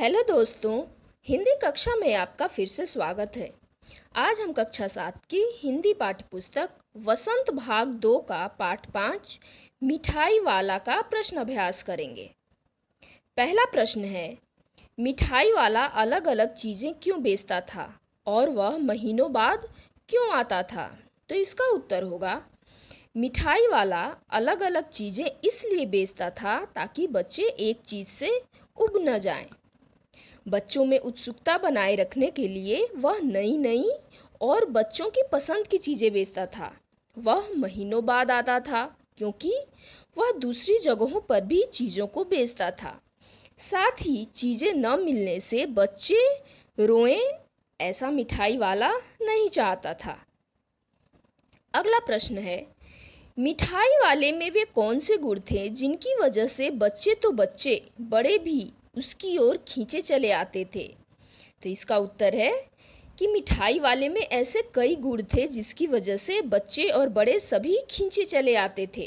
Hello दोस्तों। हिंदी कक्षा में आपका फिर से स्वागत है। आज हम कक्षा 7 की हिंदी पाठ्य पुस्तक वसंत भाग 2 का पाठ 5 मिठाई वाला का प्रश्न अभ्यास करेंगे। पहला प्रश्न है, मिठाई वाला अलग अलग चीज़ें क्यों बेचता था और वह महीनों बाद क्यों आता था? तो इसका उत्तर होगा, मिठाई वाला अलग अलग चीज़ें इसलिए बेचता था ताकि बच्चे एक चीज़ से उब न जाएं। बच्चों में उत्सुकता बनाए रखने के लिए वह नई नई और बच्चों की पसंद की चीज़ें बेचता था। वह महीनों बाद आता था क्योंकि वह दूसरी जगहों पर भी चीज़ों को बेचता था। साथ ही चीज़ें न मिलने से बच्चे रोएं, ऐसा मिठाई वाला नहीं चाहता था। अगला प्रश्न है, मिठाई वाले में वे कौन से गुण थे जिनकी वजह से बच्चे तो बच्चे बड़े भी उसकी ओर खींचे चले आते थे? तो इसका उत्तर है कि मिठाई वाले में ऐसे कई गुण थे जिसकी वजह से बच्चे और बड़े सभी खींचे चले आते थे।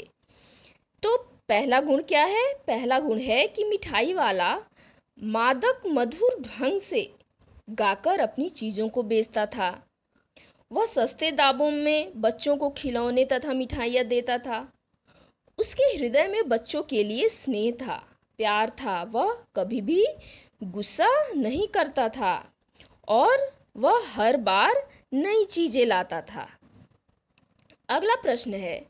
तो पहला गुण क्या है? पहला गुण है कि मिठाई वाला मादक मधुर ढंग से गाकर अपनी चीज़ों को बेचता था। वह सस्ते दामों में बच्चों को खिलौने तथा मिठाइयाँ देता था। उसके हृदय में बच्चों के लिए स्नेह था, प्यार था। वह कभी भी गुस्सा नहीं करता था और वह हर बार नई चीज़ें लाता था। अगला प्रश्न है,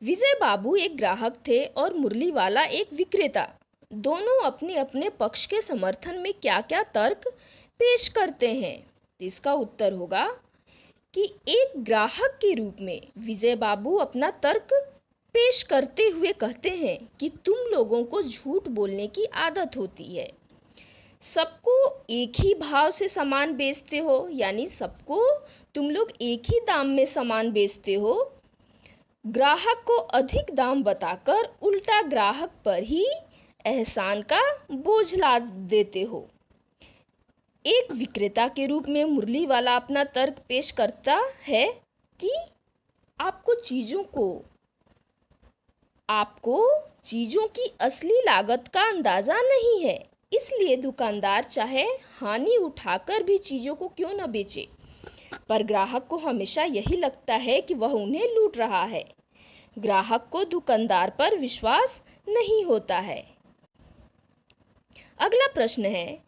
विजय बाबू एक ग्राहक थे और मुरली वाला एक विक्रेता। दोनों अपने अपने पक्ष के समर्थन में क्या क्या तर्क पेश करते हैं? तो इसका उत्तर होगा कि एक ग्राहक के रूप में विजय बाबू अपना तर्क पेश करते हुए कहते हैं कि तुम लोगों को झूठ बोलने की आदत होती है। सबको एक ही भाव से सामान बेचते हो, यानी सबको तुम लोग एक ही दाम में सामान बेचते हो। ग्राहक को अधिक दाम बताकर उल्टा ग्राहक पर ही एहसान का बोझ लाद देते हो। एक विक्रेता के रूप में मुरली वाला अपना तर्क पेश करता है कि आपको चीज़ों की असली लागत का अंदाज़ा नहीं है, इसलिए दुकानदार चाहे हानि उठाकर भी चीज़ों को क्यों न बेचे, पर ग्राहक को हमेशा यही लगता है कि वह उन्हें लूट रहा है। ग्राहक को दुकानदार पर विश्वास नहीं होता है। अगला प्रश्न है,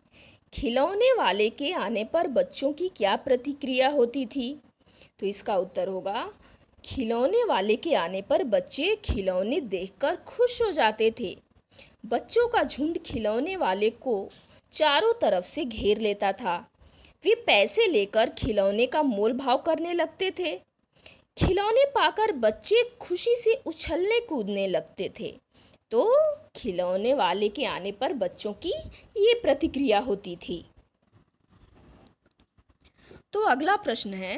खिलौने वाले के आने पर बच्चों की क्या प्रतिक्रिया होती थी? तो इसका उत्तर होगा, खिलौने वाले के आने पर बच्चे खिलौने देखकर खुश हो जाते थे। बच्चों का झुंड खिलौने वाले को चारों तरफ से घेर लेता था। वे पैसे लेकर खिलौने का मोल भाव करने लगते थे। खिलौने पाकर बच्चे खुशी से उछलने कूदने लगते थे। तो खिलौने वाले के आने पर बच्चों की ये प्रतिक्रिया होती थी। तो अगला प्रश्न है,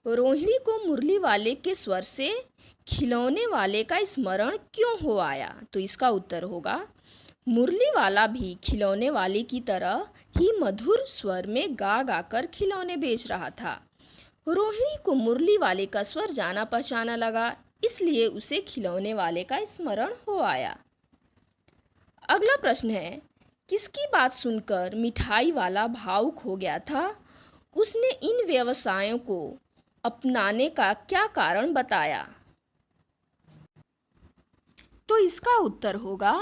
रोहिणी को मुरली वाले के स्वर से खिलौने वाले का स्मरण क्यों हो आया? तो इसका उत्तर होगा, मुरली वाला भी खिलौने वाले की तरह ही मधुर स्वर में गा गाकर खिलौने बेच रहा था। रोहिणी को मुरली वाले का स्वर जाना पहचाना लगा, इसलिए उसे खिलौने वाले का स्मरण हो आया। अगला प्रश्न है, किसकी बात सुनकर मिठाई वाला भावुक हो गया था? उसने इन व्यवसायों को अपनाने का क्या कारण बताया? तो इसका उत्तर होगा,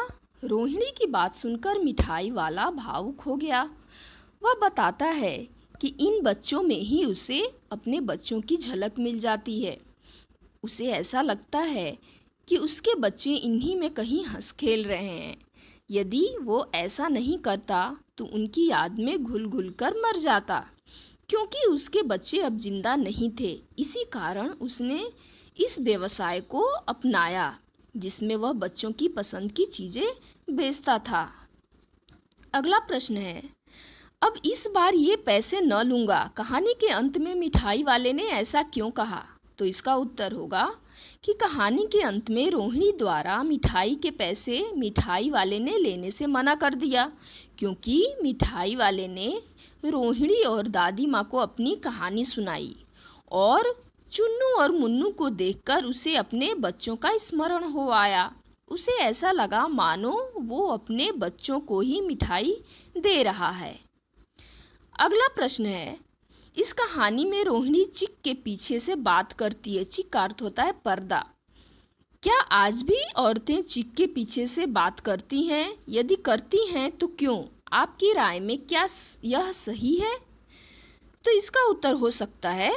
रोहिणी की बात सुनकर मिठाई वाला भावुक हो गया। वह बताता है कि इन बच्चों में ही उसे अपने बच्चों की झलक मिल जाती है। उसे ऐसा लगता है कि उसके बच्चे इन्हीं में कहीं हंस खेल रहे हैं। यदि वो ऐसा नहीं करता तो उनकी याद में घुल घुल कर मर जाता, क्योंकि उसके बच्चे अब जिंदा नहीं थे। इसी कारण उसने इस व्यवसाय को अपनाया जिसमें वह बच्चों की पसंद की चीज़ें बेचता था। अगला प्रश्न है, अब इस बार ये पैसे न लूँगा, कहानी के अंत में मिठाई वाले ने ऐसा क्यों कहा? तो इसका उत्तर होगा कि कहानी के अंत में रोहिणी द्वारा मिठाई के पैसे मिठाई वाले ने लेने से मना कर दिया, क्योंकि मिठाई वाले ने रोहिणी और दादी माँ को अपनी कहानी सुनाई और चुन्नू और मुन्नू को देखकर उसे अपने बच्चों का स्मरण हो आया। उसे ऐसा लगा मानो वो अपने बच्चों को ही मिठाई दे रहा है। अगला प्रश्न है, इस कहानी में रोहिणी चिक के पीछे से बात करती है। चिक का अर्थ होता है पर्दा। क्या आज भी औरतें चिक के पीछे से बात करती हैं? यदि करती हैं तो क्यों? आपकी राय में क्या यह सही है? तो इसका उत्तर हो सकता है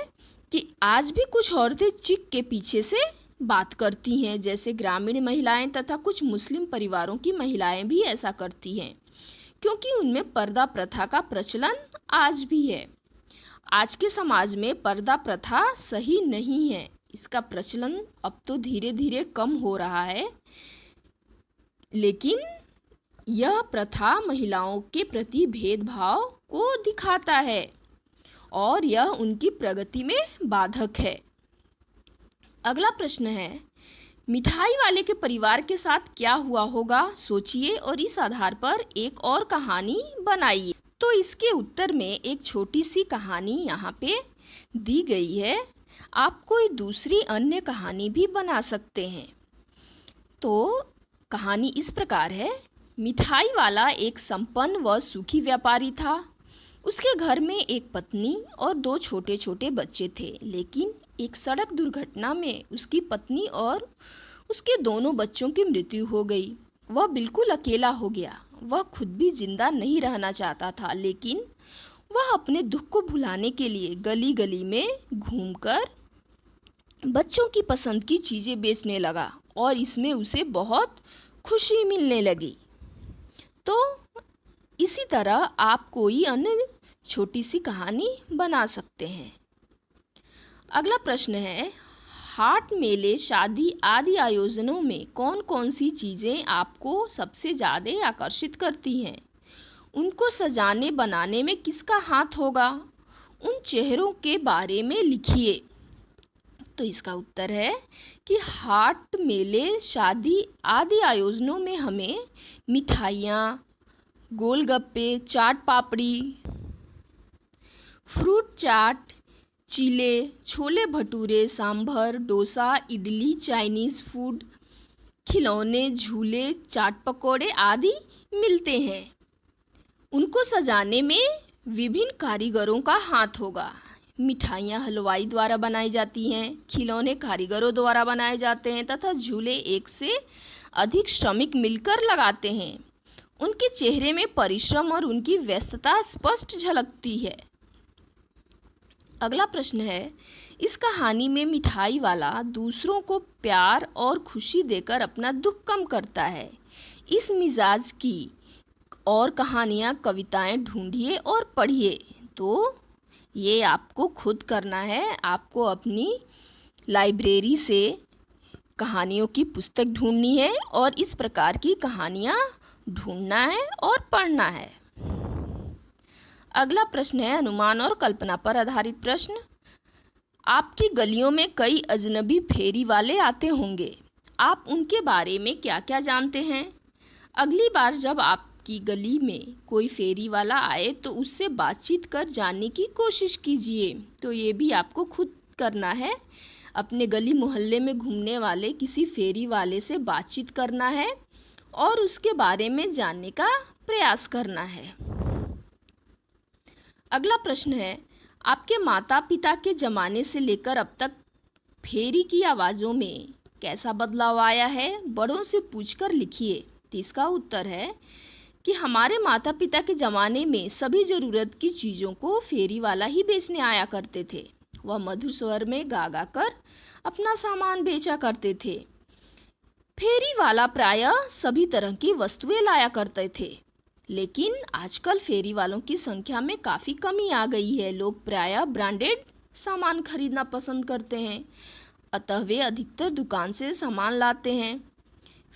कि आज भी कुछ औरतें चिक के पीछे से बात करती हैं, जैसे ग्रामीण महिलाएं तथा कुछ मुस्लिम परिवारों की महिलाएं भी ऐसा करती हैं, क्योंकि उनमें पर्दा प्रथा का प्रचलन आज भी है। आज के समाज में पर्दा प्रथा सही नहीं है। इसका प्रचलन अब तो धीरे धीरे कम हो रहा है, लेकिन यह प्रथा महिलाओं के प्रति भेदभाव को दिखाता है और यह उनकी प्रगति में बाधक है। अगला प्रश्न है, मिठाई वाले के परिवार के साथ क्या हुआ होगा? सोचिए और इस आधार पर एक और कहानी बनाइए। तो इसके उत्तर में एक छोटी सी कहानी यहाँ पे दी गई है। आप कोई दूसरी अन्य कहानी भी बना सकते हैं। तो कहानी इस प्रकार है, मिठाई वाला एक संपन्न व सुखी व्यापारी था। उसके घर में एक पत्नी और 2 छोटे छोटे बच्चे थे, लेकिन एक सड़क दुर्घटना में उसकी पत्नी और उसके दोनों बच्चों की मृत्यु हो गई। वह बिल्कुल अकेला हो गया। वह खुद भी जिंदा नहीं रहना चाहता था, लेकिन वह अपने दुख को भुलाने के लिए गली गली में घूमकर बच्चों की पसंद की चीज़ें बेचने लगा और इसमें उसे बहुत खुशी मिलने लगी। तो इसी तरह आप कोई अन्य छोटी सी कहानी बना सकते हैं। अगला प्रश्न है, हाट, मेले, शादी आदि आयोजनों में कौन कौन सी चीज़ें आपको सबसे ज़्यादा आकर्षित करती हैं? उनको सजाने बनाने में किसका हाथ होगा? उन चेहरों के बारे में लिखिए। तो इसका उत्तर है कि हाट, मेले, शादी आदि आयोजनों में हमें मिठाइयाँ, गोलगप्पे, चाट पापड़ी, फ्रूट चाट, चीले, छोले भटूरे, सांभर, डोसा, इडली, चाइनीज़ फूड, खिलौने, झूले, चाट पकौड़े आदि मिलते हैं। उनको सजाने में विभिन्न कारीगरों का हाथ होगा। मिठाइयाँ हलवाई द्वारा बनाई जाती हैं, खिलौने कारीगरों द्वारा बनाए जाते हैं तथा झूले एक से अधिक श्रमिक मिलकर लगाते हैं। उनके चेहरे में परिश्रम और उनकी व्यस्तता स्पष्ट झलकती है। अगला प्रश्न है, इस कहानी में मिठाई वाला दूसरों को प्यार और खुशी देकर अपना दुख कम करता है। इस मिजाज की और कहानियाँ, कविताएं ढूंढिए और पढ़िए। तो ये आपको खुद करना है। आपको अपनी लाइब्रेरी से कहानियों की पुस्तक ढूंढनी है और इस प्रकार की कहानियाँ ढूंढना है और पढ़ना है। अगला प्रश्न है, अनुमान और कल्पना पर आधारित प्रश्न। आपकी गलियों में कई अजनबी फेरी वाले आते होंगे। आप उनके बारे में क्या क्या जानते हैं? अगली बार जब आपकी गली में कोई फेरी वाला आए तो उससे बातचीत कर जानने की कोशिश कीजिए। तो ये भी आपको खुद करना है। अपने गली मोहल्ले में घूमने वाले किसी फेरी वाले से बातचीत करना है और उसके बारे में जानने का प्रयास करना है। अगला प्रश्न है, आपके माता पिता के ज़माने से लेकर अब तक फेरी की आवाज़ों में कैसा बदलाव आया है? बड़ों से पूछकर लिखिए। तो इसका उत्तर है कि हमारे माता पिता के ज़माने में सभी ज़रूरत की चीज़ों को फेरी वाला ही बेचने आया करते थे। वह मधुर स्वर में गा गा कर अपना सामान बेचा करते थे। फेरी वाला प्रायः सभी तरह की वस्तुएं लाया करते थे, लेकिन आजकल फेरी वालों की संख्या में काफ़ी कमी आ गई है। लोग प्रायः ब्रांडेड सामान खरीदना पसंद करते हैं, अतः वे अधिकतर दुकान से सामान लाते हैं।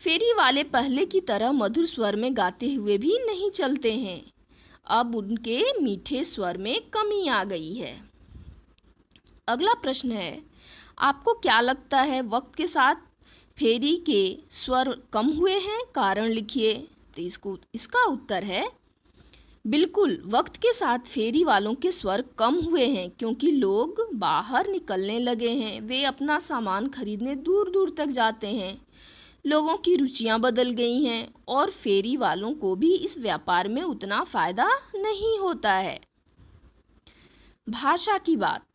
फेरी वाले पहले की तरह मधुर स्वर में गाते हुए भी नहीं चलते हैं। अब उनके मीठे स्वर में कमी आ गई है। अगला प्रश्न है, आपको क्या लगता है वक्त के साथ फेरी के स्वर कम हुए हैं? कारण लिखिए। तो इसका उत्तर है बिल्कुल, वक्त के साथ फेरी वालों के स्वर कम हुए हैं, क्योंकि लोग बाहर निकलने लगे हैं। वे अपना सामान खरीदने दूर दूर तक जाते हैं। लोगों की रुचियां बदल गई हैं और फेरी वालों को भी इस व्यापार में उतना फायदा नहीं होता है। भाषा की बात।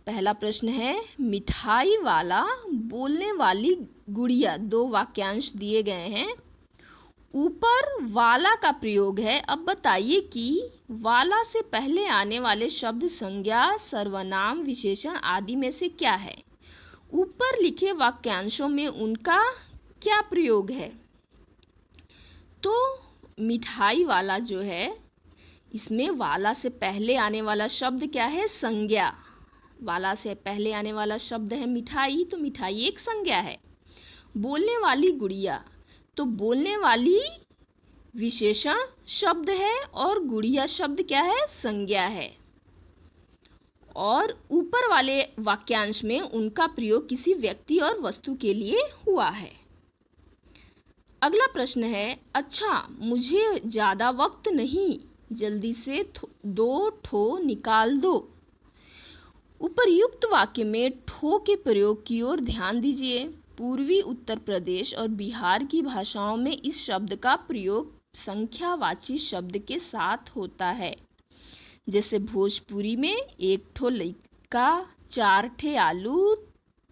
पहला प्रश्न है, मिठाई वाला, बोलने वाली गुड़िया। दो वाक्यांश दिए गए हैं। ऊपर वाला का प्रयोग है। अब बताइए कि वाला से पहले आने वाले शब्द संज्ञा, सर्वनाम, विशेषण आदि में से क्या है? ऊपर लिखे वाक्यांशों में उनका क्या प्रयोग है? तो मिठाई वाला जो है, इसमें वाला से पहले आने वाला शब्द क्या है? संज्ञा। वाला से पहले आने वाला शब्द है मिठाई, तो मिठाई एक संज्ञा है। बोलने वाली गुड़िया, तो बोलने वाली विशेषण शब्द है और गुड़िया शब्द क्या है? संज्ञा है। और ऊपर वाले वाक्यांश में उनका प्रयोग किसी व्यक्ति और वस्तु के लिए हुआ है। अगला प्रश्न है, अच्छा मुझे ज़्यादा वक्त नहीं, जल्दी से दो ठो निकाल दो। उपर्युक्त वाक्य में ठो के प्रयोग की ओर ध्यान दीजिए। पूर्वी उत्तर प्रदेश और बिहार की भाषाओं में इस शब्द का प्रयोग संख्यावाची शब्द के साथ होता है। जैसे भोजपुरी में एक ठो लइका, चार ठे आलू,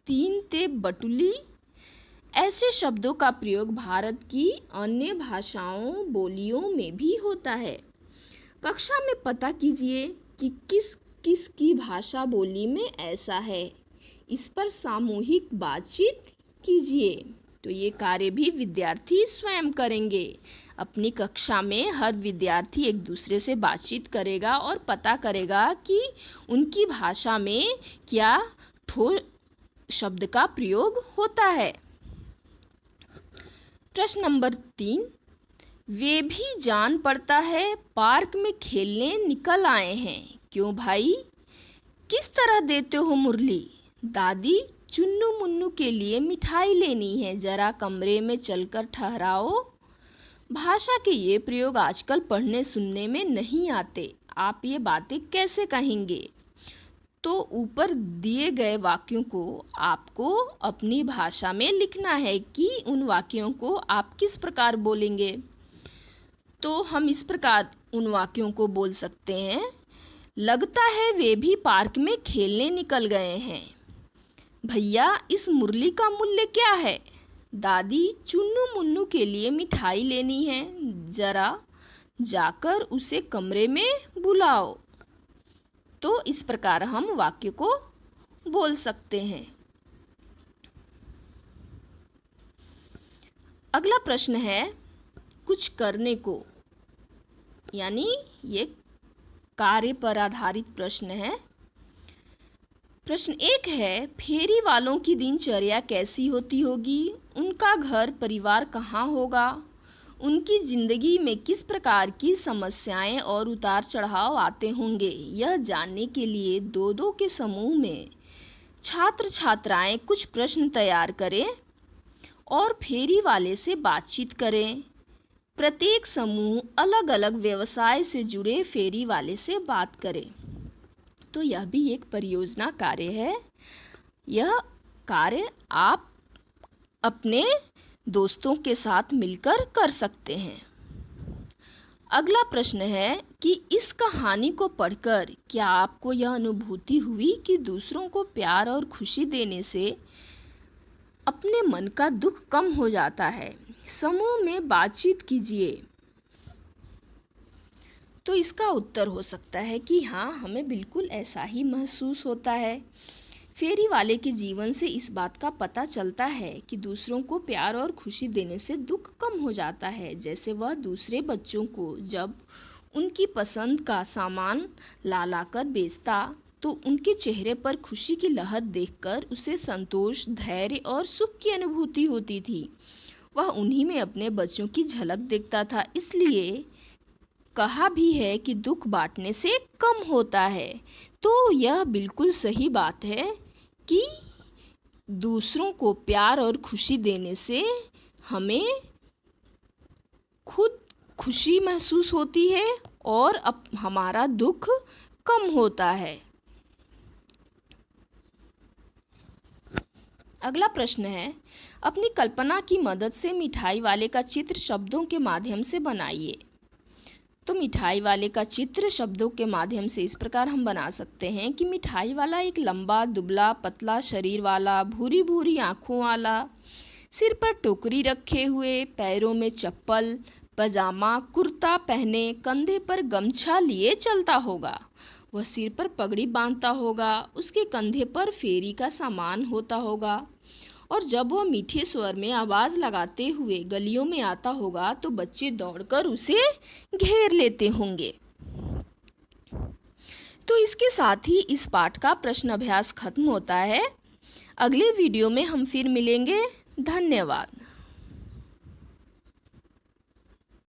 तीन ते बटुली। ऐसे शब्दों का प्रयोग भारत की अन्य भाषाओं, बोलियों में भी होता है। कक्षा में पता कीजिए कि किस किस की भाषा बोली में ऐसा है। इस पर सामूहिक बातचीत कीजिए। तो ये कार्य भी विद्यार्थी स्वयं करेंगे। अपनी कक्षा में हर विद्यार्थी एक दूसरे से बातचीत करेगा और पता करेगा कि उनकी भाषा में क्या ठो शब्द का प्रयोग होता है। प्रश्न नंबर 3, वे भी जान पड़ता है पार्क में खेलने निकल आए हैं। क्यों भाई? किस तरह देते हो मुरली? दादी, चुन्नू मुन्नू के लिए मिठाई लेनी है, जरा कमरे में चलकर ठहराओ। भाषा के ये प्रयोग आजकल पढ़ने सुनने में नहीं आते। आप ये बातें कैसे कहेंगे? तो ऊपर दिए गए वाक्यों को आपको अपनी भाषा में लिखना है कि उन वाक्यों को आप किस प्रकार बोलेंगे। तो हम इस प्रकार उन वाक्यों को बोल सकते हैं। लगता है वे भी पार्क में खेलने निकल गए हैं। भैया, इस मुरली का मूल्य क्या है? दादी, चुन्नू मुन्नू के लिए मिठाई लेनी है, जरा जाकर उसे कमरे में बुलाओ। तो इस प्रकार हम वाक्य को बोल सकते हैं। अगला प्रश्न है, कुछ करने को, यानी ये कार्य पर आधारित प्रश्न है। प्रश्न 1 है, फेरी वालों की दिनचर्या कैसी होती होगी? उनका घर परिवार कहाँ होगा? उनकी जिंदगी में किस प्रकार की समस्याएं और उतार चढ़ाव आते होंगे? यह जानने के लिए दो दो के समूह में छात्र छात्राएं कुछ प्रश्न तैयार करें और फेरी वाले से बातचीत करें। प्रत्येक समूह अलग अलग व्यवसाय से जुड़े फेरी वाले से बात करे। तो यह भी एक परियोजना कार्य है। यह कार्य आप अपने दोस्तों के साथ मिलकर कर सकते हैं। अगला प्रश्न है कि इस कहानी को पढ़कर क्या आपको यह अनुभूति हुई कि दूसरों को प्यार और खुशी देने से अपने मन का दुख कम हो जाता है? समूह में बातचीत कीजिए। तो इसका उत्तर हो सकता है कि हाँ, हमें बिल्कुल ऐसा ही महसूस होता है। फेरी वाले के जीवन से इस बात का पता चलता है कि दूसरों को प्यार और खुशी देने से दुख कम हो जाता है। जैसे वह दूसरे बच्चों को जब उनकी पसंद का सामान ला कर बेचता तो उनके चेहरे पर खुशी की लहर देखकर उसे संतोष, धैर्य और सुख की अनुभूति होती थी। वह उन्हीं में अपने बच्चों की झलक देखता था। इसलिए कहा भी है कि दुख बांटने से कम होता है। तो यह बिल्कुल सही बात है कि दूसरों को प्यार और खुशी देने से हमें खुद खुशी महसूस होती है और हमारा दुख कम होता है। अगला प्रश्न है, अपनी कल्पना की मदद से मिठाई वाले का चित्र शब्दों के माध्यम से बनाइए। तो मिठाई वाले का चित्र शब्दों के माध्यम से इस प्रकार हम बना सकते हैं कि मिठाई वाला एक लंबा दुबला पतला शरीर वाला, भूरी भूरी आँखों वाला, सिर पर टोकरी रखे हुए, पैरों में चप्पल, पजामा कुर्ता पहने, कंधे पर गमछा लिए चलता होगा। वह सिर पर पगड़ी बांधता होगा, उसके कंधे पर फेरी का सामान होता होगा, और जब वह मीठे स्वर में आवाज़ लगाते हुए गलियों में आता होगा तो बच्चे दौड़कर उसे घेर लेते होंगे। तो इसके साथ ही इस पाठ का प्रश्न अभ्यास खत्म होता है। अगले वीडियो में हम फिर मिलेंगे। धन्यवाद।